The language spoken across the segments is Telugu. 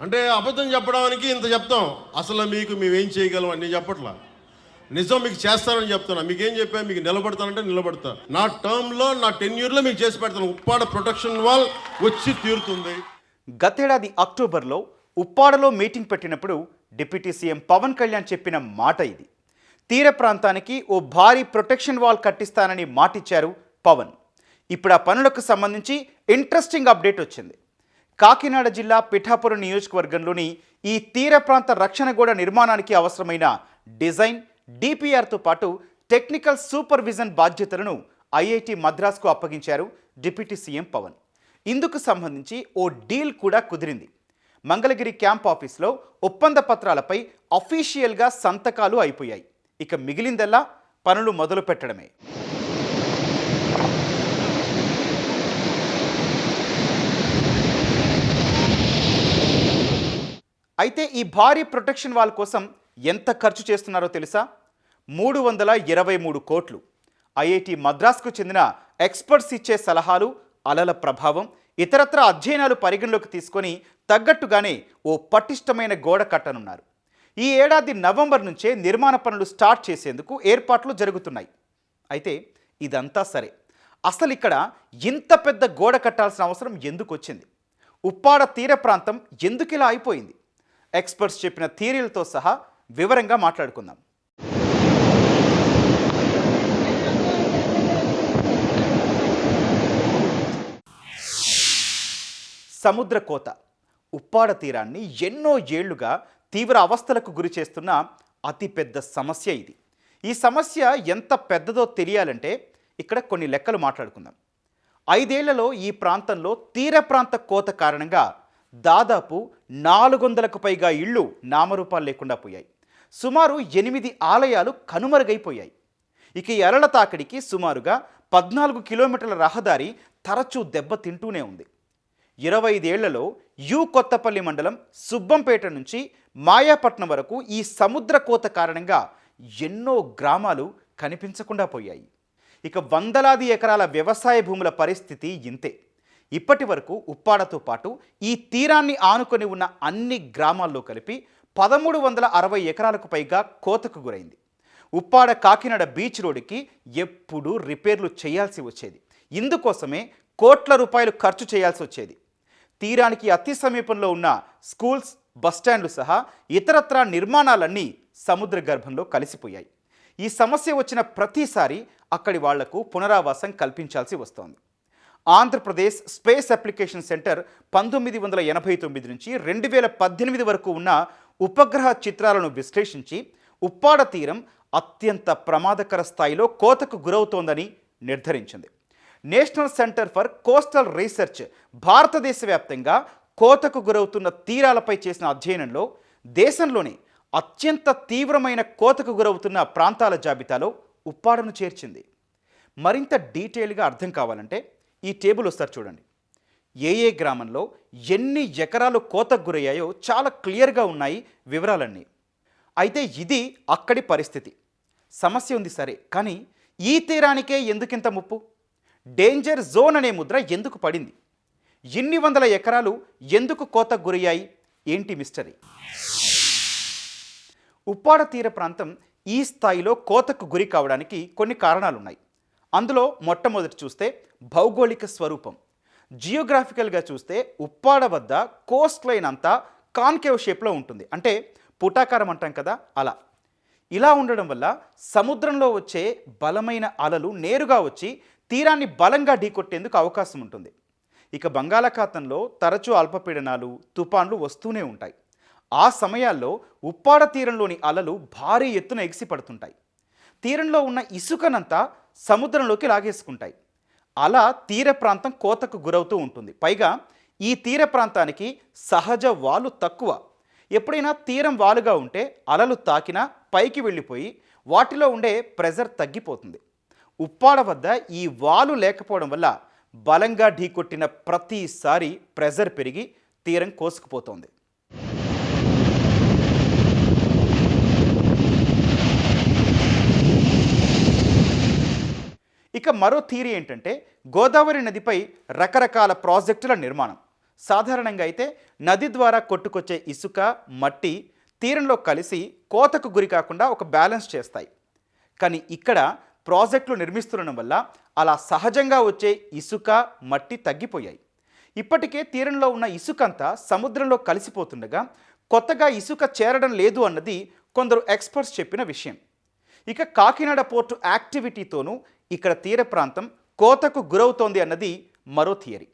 అంటే అబద్ధం చెప్పడానికి ఇంత చెప్తాం, అసలు మీకు మేమేం చేయగలం అని చెప్పట్లా. నిజం మీకు చేస్తానని చెప్తున్నా. మీకేం చెప్పా, మీకు నిలబడతానంటే నిలబడతా. నా టర్మ్లో, నా టెన్యూర్లో మీకు చేసి పెడతాను. ఉప్పాడ ప్రొటెక్షన్ వాల్ వచ్చి తీరుతుంది. గతేడాది అక్టోబర్లో ఉప్పాడలో మీటింగ్ పెట్టినప్పుడు డిప్యూటీ సీఎం పవన్ కళ్యాణ్ చెప్పిన మాట ఇది. తీర ప్రాంతానికి ఓ భారీ ప్రొటెక్షన్ వాల్ కట్టిస్తానని మాటిచ్చారు పవన్. ఇప్పుడు ఆ పనులకు సంబంధించి ఇంట్రెస్టింగ్ అప్డేట్ వచ్చింది. కాకినాడ జిల్లా పిఠాపురం నియోజకవర్గంలోని ఈ తీర ప్రాంత రక్షణ గోడ నిర్మాణానికి అవసరమైన డిజైన్, డిపిఆర్తో పాటు టెక్నికల్ సూపర్విజన్ బాధ్యతలను ఐఐటి మద్రాస్కు అప్పగించారు డిప్యూటీ సీఎం పవన్. ఇందుకు సంబంధించి ఓ డీల్ కూడా కుదిరింది. మంగళగిరి క్యాంప్ ఆఫీస్లో ఒప్పంద పత్రాలపై అఫీషియల్గా సంతకాలు అయిపోయాయి. ఇక మిగిలిందల్లా పనులు మొదలు పెట్టడమే. అయితే ఈ భారీ ప్రొటెక్షన్ వాల్ కోసం ఎంత ఖర్చు చేస్తున్నారో తెలుసా? 323 కోట్లు. ఐఐటి మద్రాస్కు చెందిన ఎక్స్పర్ట్స్ ఇచ్చే సలహాలు, అలల ప్రభావం, ఇతరత్ర అధ్యయనాలు పరిగణలోకి తీసుకొని తగ్గట్టుగానే ఓ పటిష్టమైన గోడ కట్టనున్నారు. ఈ ఏడాది నవంబర్ నుంచే నిర్మాణ పనులు స్టార్ట్ చేసేందుకు ఏర్పాట్లు జరుగుతున్నాయి. అయితే ఇదంతా సరే, అసలు ఇక్కడ ఇంత పెద్ద గోడ కట్టాల్సిన అవసరం ఎందుకు వచ్చింది? ఉప్పాడ తీర ప్రాంతం ఎందుకు ఇలా అయిపోయింది? ఎక్స్పర్ట్స్ చెప్పిన థియరీలతో సహా వివరంగా మాట్లాడుకుందాం. సముద్ర కోత ఉప్పాడ తీరాన్ని ఎన్నో ఏళ్లుగా తీవ్ర అవస్థలకు గురి చేస్తున్న అతిపెద్ద సమస్య ఇది. ఈ సమస్య ఎంత పెద్దదో తెలియాలంటే ఇక్కడ కొన్ని లెక్కలు మాట్లాడుకుందాం. 5 ఏళ్లలో ఈ ప్రాంతంలో తీర ప్రాంత కోత కారణంగా దాదాపు 400కు పైగా ఇళ్ళు నామరూపాలు లేకుండా పోయాయి. సుమారు 8 ఆలయాలు కనుమరుగైపోయాయి. ఇక ఈ అలల తాకిడికి సుమారుగా 14 కిలోమీటర్ల రహదారి తరచూ దెబ్బతింటూనే ఉంది. 25 ఏళ్లలో కొత్తపల్లి మండలం సుబ్బంపేట నుంచి మాయాపట్నం వరకు ఈ సముద్ర కోత కారణంగా ఎన్నో గ్రామాలు కనిపించకుండా పోయాయి. ఇక వందలాది ఎకరాల వ్యవసాయ భూముల పరిస్థితి ఇంతే. ఇప్పటి వరకు ఉప్పాడతో పాటు ఈ తీరాన్ని ఆనుకొని ఉన్న అన్ని గ్రామాల్లో కలిపి 1360 ఎకరాలకు పైగా కోతకు గురైంది. ఉప్పాడ కాకినాడ బీచ్ రోడ్డుకి ఎప్పుడూ రిపేర్లు చేయాల్సి వచ్చేది. ఇందుకోసమే కోట్ల రూపాయలు ఖర్చు చేయాల్సి వచ్చేది. తీరానికి అతి సమీపంలో ఉన్న స్కూల్స్, బస్టాండ్లు సహా ఇతరత్రా నిర్మాణాలన్నీ సముద్ర గర్భంలో కలిసిపోయాయి. ఈ సమస్య వచ్చిన ప్రతిసారి అక్కడి వాళ్లకు పునరావాసం కల్పించాల్సి వస్తోంది. ఆంధ్రప్రదేశ్ స్పేస్ అప్లికేషన్ సెంటర్ 1989 నుంచి 2018 వరకు ఉన్న ఉపగ్రహ చిత్రాలను విశ్లేషించి ఉప్పాడ తీరం అత్యంత ప్రమాదకర స్థాయిలో కోతకు గురవుతోందని నిర్ధారించింది. National centre for coastal research భారతదేశ వ్యాప్తంగా కోతకు గురవుతున్న తీరాలపై చేసిన అధ్యయనంలో దేశంలోనే అత్యంత తీవ్రమైన కోతకు గురవుతున్న ప్రాంతాల జాబితాలో ఉప్పాడను చేర్చింది. మరింత డీటెయిల్గా అర్థం కావాలంటే ఈ టేబుల్ వస్తారు చూడండి. ఏ గ్రామంలో ఎన్ని ఎకరాలు కోతకు గురయ్యాయో చాలా క్లియర్గా ఉన్నాయి వివరాలన్నీ. అయితే ఇది అక్కడి పరిస్థితి. సమస్య ఉంది సరే, కానీ ఈ తీరానికే ఎందుకింత ముప్పు? డేంజర్ జోన్ అనే ముద్ర ఎందుకు పడింది? ఇన్ని వందల ఎకరాలు ఎందుకు కోతకు గురయ్యాయి? ఏంటి మిస్టరీ? ఉప్పాడ తీర ప్రాంతం ఈ స్థాయిలో కోతకు గురి కావడానికి కొన్ని కారణాలున్నాయి. అందులో మొట్టమొదటి చూస్తే భౌగోళిక స్వరూపం. జియోగ్రాఫికల్గా చూస్తే ఉప్పాడ వద్ద కోస్ట్ లైన్ అంతా కాన్కేవ్ షేప్లో ఉంటుంది. అంటే పుటాకారం అంటాం కదా, అలా. ఇలా ఉండడం వల్ల సముద్రంలో వచ్చే బలమైన అలలు నేరుగా వచ్చి తీరాన్ని బలంగా ఢీకొట్టేందుకు అవకాశం ఉంటుంది. ఇక బంగాళాఖాతంలో తరచూ అల్పపీడనాలు, తుఫాన్లు వస్తూనే ఉంటాయి. ఆ సమయాల్లో ఉప్పాడ తీరంలోని అలలు భారీ ఎత్తున ఎగిసిపడుతుంటాయి. తీరంలో ఉన్న ఇసుకనంతా సముద్రంలోకి లాగేసుకుంటాయి. అలా తీర ప్రాంతం కోతకు గురవుతూ ఉంటుంది. పైగా ఈ తీర ప్రాంతానికి సహజ వాలు తక్కువ. ఎప్పుడైనా తీరం వాలుగా ఉంటే అలలు తాకినా పైకి వెళ్ళిపోయి వాటిలో ఉండే ప్రెజర్ తగ్గిపోతుంది. ఉప్పాడ వద్ద ఈ వాలు లేకపోవడం వల్ల బలంగా ఢీకొట్టిన ప్రతిసారి ప్రెజర్ పెరిగి తీరం కోసుకుపోతోంది. ఇక మరో థియరీ ఏంటంటే గోదావరి నదిపై రకరకాల ప్రాజెక్టుల నిర్మాణం. సాధారణంగా అయితే నది ద్వారా కొట్టుకొచ్చే ఇసుక మట్టి తీరంలో కలిసి కోతకు గురి కాకుండా ఒక బ్యాలెన్స్ చేస్తాయి. కానీ ఇక్కడ ప్రాజెక్టులు నిర్మిస్తుండడం వల్ల అలా సహజంగా వచ్చే ఇసుక మట్టి తగ్గిపోయాయి. ఇప్పటికే తీరంలో ఉన్న ఇసుకంతా సముద్రంలో కలిసిపోతుండగా కొత్తగా ఇసుక చేరడం లేదు అన్నది కొందరు ఎక్స్పర్ట్స్ చెప్పిన విషయం. ఇక కాకినాడ పోర్టు యాక్టివిటీతోనూ ఇక్కడ తీర ప్రాంతం కోతకు గురవుతోంది అన్నది మరో థియరీ.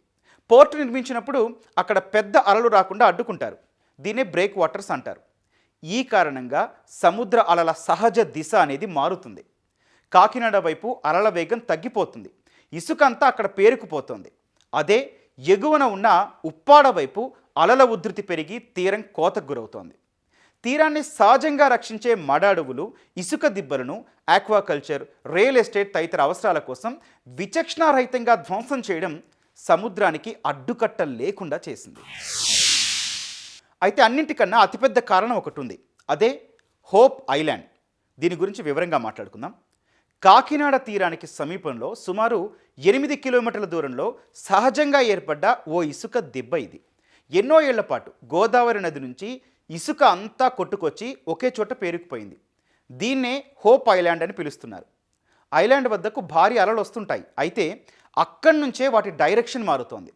పోర్టు నిర్మించినప్పుడు అక్కడ పెద్ద అలలు రాకుండా అడ్డుకుంటారు. దీన్నే బ్రేక్ వాటర్స్ అంటారు. ఈ కారణంగా సముద్ర అలల సహజ దిశ అనేది మారుతుంది. కాకినాడ వైపు అలల వేగం తగ్గిపోతుంది. ఇసుక అంతా అక్కడ పేరుకుపోతుంది. అదే ఎగువన ఉన్న ఉప్పాడ వైపు అలల ఉధృతి పెరిగి తీరం కోతకు గురవుతోంది. తీరాన్ని సహజంగా రక్షించే మడ అడవులు, ఇసుక దిబ్బలను ఆక్వాకల్చర్, రియల్ ఎస్టేట్ తదితర అవసరాల కోసం విచక్షణారహితంగా ధ్వంసం చేయడం సముద్రానికి అడ్డుకట్ట లేకుండా చేసింది. అయితే అన్నింటికన్నా అతిపెద్ద కారణం ఒకటి ఉంది. అదే హోప్ ఐలాండ్. దీని గురించి వివరంగా మాట్లాడుకుందాం. కాకినాడ తీరానికి సమీపంలో సుమారు 8 కిలోమీటర్ల దూరంలో సహజంగా ఏర్పడ్డ ఓ ఇసుక దిబ్బ ఇది. ఎన్నో ఏళ్ల పాటు గోదావరి నది నుంచి ఇసుక అంతా కొట్టుకొచ్చి ఒకే చోట పేరుకుపోయింది. దీన్నే హోప్ ఐలాండ్ అని పిలుస్తున్నారు. ఐలాండ్ వద్దకు భారీ అలలు వస్తుంటాయి. అయితే అక్కడి నుంచే వాటి డైరెక్షన్ మారుతోంది.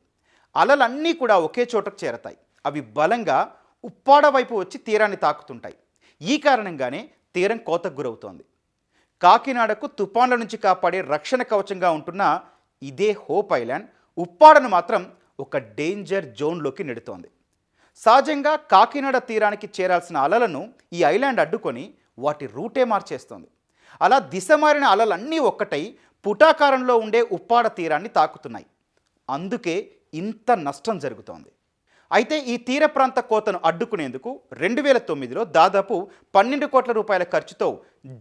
అలలన్నీ కూడా ఒకే చోటకు చేరతాయి. అవి బలంగా ఉప్పాడ వైపు వచ్చి తీరాన్ని తాకుతుంటాయి. ఈ కారణంగానే తీరం కోతకు గురవుతోంది. కాకినాడకు తుఫాన్ల నుంచి కాపాడే రక్షణ కవచంగా ఉంటున్న ఇదే హోప్ ఐలాండ్ ఉప్పాడను మాత్రం ఒక డేంజర్ జోన్లోకి నెడుతోంది. సహజంగా కాకినాడ తీరానికి చేరాల్సిన అలలను ఈ ఐలాండ్ అడ్డుకొని వాటి రూటే మార్చేస్తోంది. అలా దిశ మారిన అలలన్నీ ఒక్కటై పుటాకారంలో ఉండే ఉప్పాడ తీరాన్ని తాకుతున్నాయి. అందుకే ఇంత నష్టం జరుగుతోంది. అయితే ఈ తీర ప్రాంత కోతను అడ్డుకునేందుకు 2009లో దాదాపు 12 కోట్ల రూపాయల ఖర్చుతో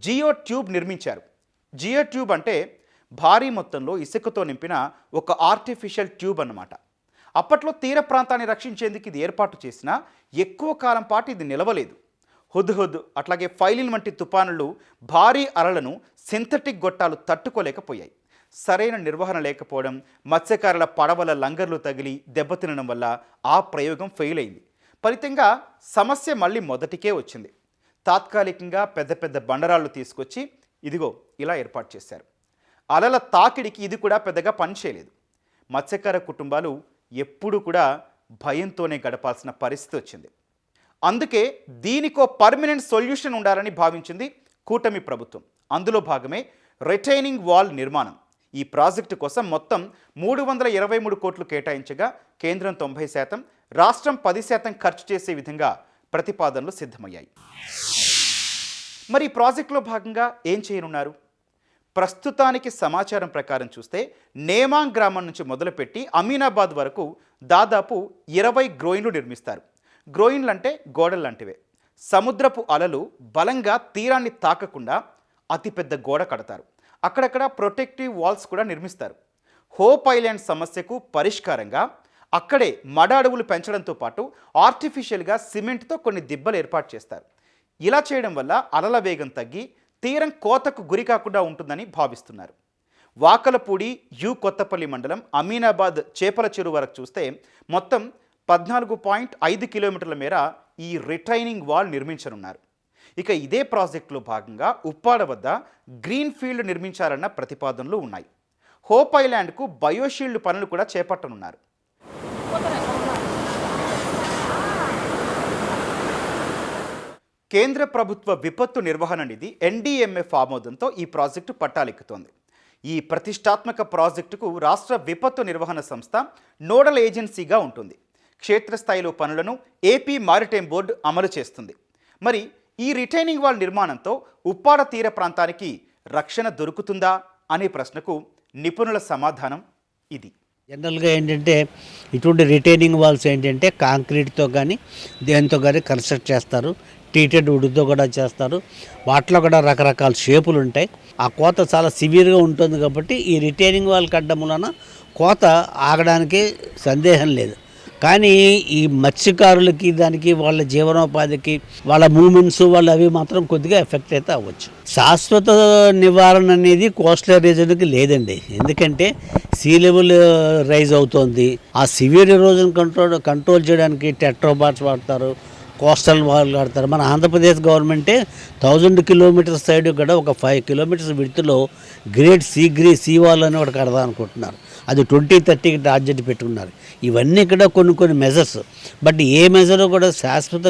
జియో ట్యూబ్ నిర్మించారు. జియో ట్యూబ్ అంటే భారీ మొత్తంలో ఇసుకతో నింపిన ఒక ఆర్టిఫిషియల్ ట్యూబ్ అన్నమాట. అప్పట్లో తీర ప్రాంతాన్ని రక్షించేందుకు ఇది ఏర్పాటు చేసినా ఎక్కువ కాలం పాటు ఇది నిలవలేదు. హుద్హుద్ అట్లాగే ఫైలిన్ వంటి తుపానులు భారీ అలలను సింథటిక్ గొట్టాలు తట్టుకోలేకపోయాయి. సరైన నిర్వహణ లేకపోవడం, మత్స్యకారుల పడవల లంగర్లు తగిలి దెబ్బతినడం వల్ల ఆ ప్రయోగం ఫెయిల్ అయింది. ఫలితంగా సమస్య మళ్ళీ మొదటికే వచ్చింది. తాత్కాలికంగా పెద్ద పెద్ద బండరాళ్ళు తీసుకొచ్చి ఇదిగో ఇలా ఏర్పాటు చేశారు. అలల తాకిడికి ఇది కూడా పెద్దగా పనిచేయలేదు. మత్స్యకార కుటుంబాలు ఎప్పుడూ కూడా భయంతోనే గడపాల్సిన పరిస్థితి వచ్చింది. అందుకే దీనికో పర్మనెంట్ సొల్యూషన్ ఉండాలని భావించింది కూటమి ప్రభుత్వం. అందులో భాగమే రిటైనింగ్ వాల్ నిర్మాణం. ఈ ప్రాజెక్టు కోసం మొత్తం 323 కోట్లు కేటాయించగా కేంద్రం 90%, రాష్ట్రం 10% ఖర్చు చేసే విధంగా ప్రతిపాదనలు సిద్ధమయ్యాయి. మరి ఈ ప్రాజెక్టులో భాగంగా ఏం చేయనున్నారు? ప్రస్తుతానికి సమాచారం ప్రకారం చూస్తే నేమాంగ్ గ్రామం నుంచి మొదలుపెట్టి అమీనాబాద్ వరకు దాదాపు 20 గ్రోయిన్లు నిర్మిస్తారు. గ్రోయిన్లు అంటే గోడలు లాంటివే. సముద్రపు అలలు బలంగా తీరాన్ని తాకకుండా అతిపెద్ద గోడ కడతారు. అక్కడక్కడ ప్రొటెక్టివ్ వాల్స్ కూడా నిర్మిస్తారు. హోప్ ఐలాండ్ సమస్యకు పరిష్కారంగా అక్కడే మడ అడవులు పెంచడంతో పాటు ఆర్టిఫిషియల్గా సిమెంట్తో కొన్ని దిబ్బలు ఏర్పాటు చేస్తారు. ఇలా చేయడం వల్ల అలల వేగం తగ్గి తీరం కోతకు గురి కాకుండా ఉంటుందని భావిస్తున్నారు. వాకలపూడి యు కొత్తపల్లి మండలం అమీనాబాద్ చేపల చెరువు వరకు చూస్తే మొత్తం 14.5 కిలోమీటర్ల మేర ఈ రిటైనింగ్ వాల్ నిర్మించనున్నారు. ఇక ఇదే ప్రాజెక్టులో భాగంగా ఉప్పాడ వద్ద గ్రీన్ ఫీల్డ్ నిర్మించాలన్న ప్రతిపాదనలు ఉన్నాయి. హోప్ ఐలాండ్కు బయోషీల్డ్ పనులు కూడా చేపట్టనున్నారు. కేంద్ర ప్రభుత్వ విపత్తు నిర్వహణ నిధి NDMF ఆమోదంతో ఈ ప్రాజెక్టు పట్టాలెక్కుతోంది. ఈ ప్రతిష్టాత్మక ప్రాజెక్టుకు రాష్ట్ర విపత్తు నిర్వహణ సంస్థ నోడల్ ఏజెన్సీగా ఉంటుంది. క్షేత్రస్థాయిలో పనులను ఏపీ మారిటైమ్ బోర్డు అమలు చేస్తుంది. మరి ఈ రిటైనింగ్ వాల్ నిర్మాణంతో ఉప్పాడ తీర ప్రాంతానికి రక్షణ దొరుకుతుందా అనే ప్రశ్నకు నిపుణుల సమాధానం ఇది. జనరల్గా ఏంటంటే ఇటువంటి రిటైనింగ్ వాల్స్ ఏంటంటే కాంక్రీట్తో కానీ దేంతో కానీ కన్స్ట్రక్ట్ చేస్తారు. ట్రీటెడ్ వుడ్తో కూడా చేస్తారు. వాటిలో కూడా రకరకాల షేపులు ఉంటాయి. ఆ కోత చాలా సివియర్గా ఉంటుంది కాబట్టి ఈ రిటైనింగ్ వాల్ కట్టడం వలన కోత ఆగడానికి సందేహం లేదు. కానీ ఈ మత్స్యకారులకి దానికి వాళ్ళ జీవనోపాధికి వాళ్ళ మూమెంట్స్ వాళ్ళు అవి మాత్రం కొద్దిగా ఎఫెక్ట్ అయితే అవ్వచ్చు. శాశ్వత నివారణ అనేది కోస్టల్ రీజన్కి లేదండి. ఎందుకంటే సీ లెవెల్ రైజ్ అవుతోంది. ఆ సివియర్ ఎరోజన్ కంట్రోల్ చేయడానికి టెట్రోబాట్స్ వాడతారు, కోస్టల్ వాల్ వాడతారు. మన ఆంధ్రప్రదేశ్ గవర్నమెంటే 1000 కిలోమీటర్స్ సైడ్ కూడా ఒక 5 కిలోమీటర్స్ విడుతులో గ్రేట్ సీ వాల్ అని ఒకటి కడదాం అనుకుంటున్నారు. అది 2030కి టార్గెట్ పెట్టుకున్నారు. ఇవన్నీ కూడా కొన్ని మెజర్స్. బట్ ఏ మెజర్ కూడా శాశ్వత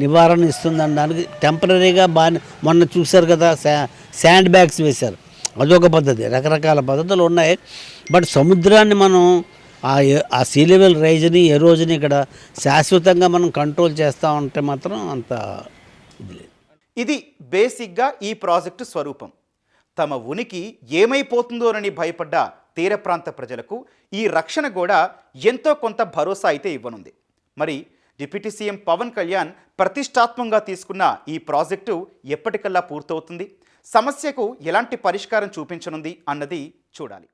నివారణ ఇస్తుందనడానికి టెంపరీగా మొన్న చూశారు కదా, శాండ్ బ్యాగ్స్ వేశారు. అదొక పద్ధతి. రకరకాల పద్ధతులు ఉన్నాయి. బట్ సముద్రాన్ని మనం ఆ సీ లెవెల్ రైజ్ని ఎరోజుని ఇక్కడ శాశ్వతంగా మనం కంట్రోల్ చేస్తూ ఉంటే మాత్రం అంత ఇది లేదు. ఇది బేసిక్గా ఈ ప్రాజెక్టు స్వరూపం. తమ ఉనికి ఏమైపోతుందోనని భయపడ్డ తీర ప్రాంత ప్రజలకు ఈ రక్షణ కూడా ఎంతో కొంత భరోసా అయితే ఇవ్వనుంది. మరి డిప్యూటీ సీఎం పవన్ కళ్యాణ్ ప్రతిష్టాత్మకంగా తీసుకున్న ఈ ప్రాజెక్టు ఎప్పటికల్లా పూర్తవుతుంది, సమస్యకు ఎలాంటి పరిష్కారం చూపించనుంది అన్నది చూడాలి.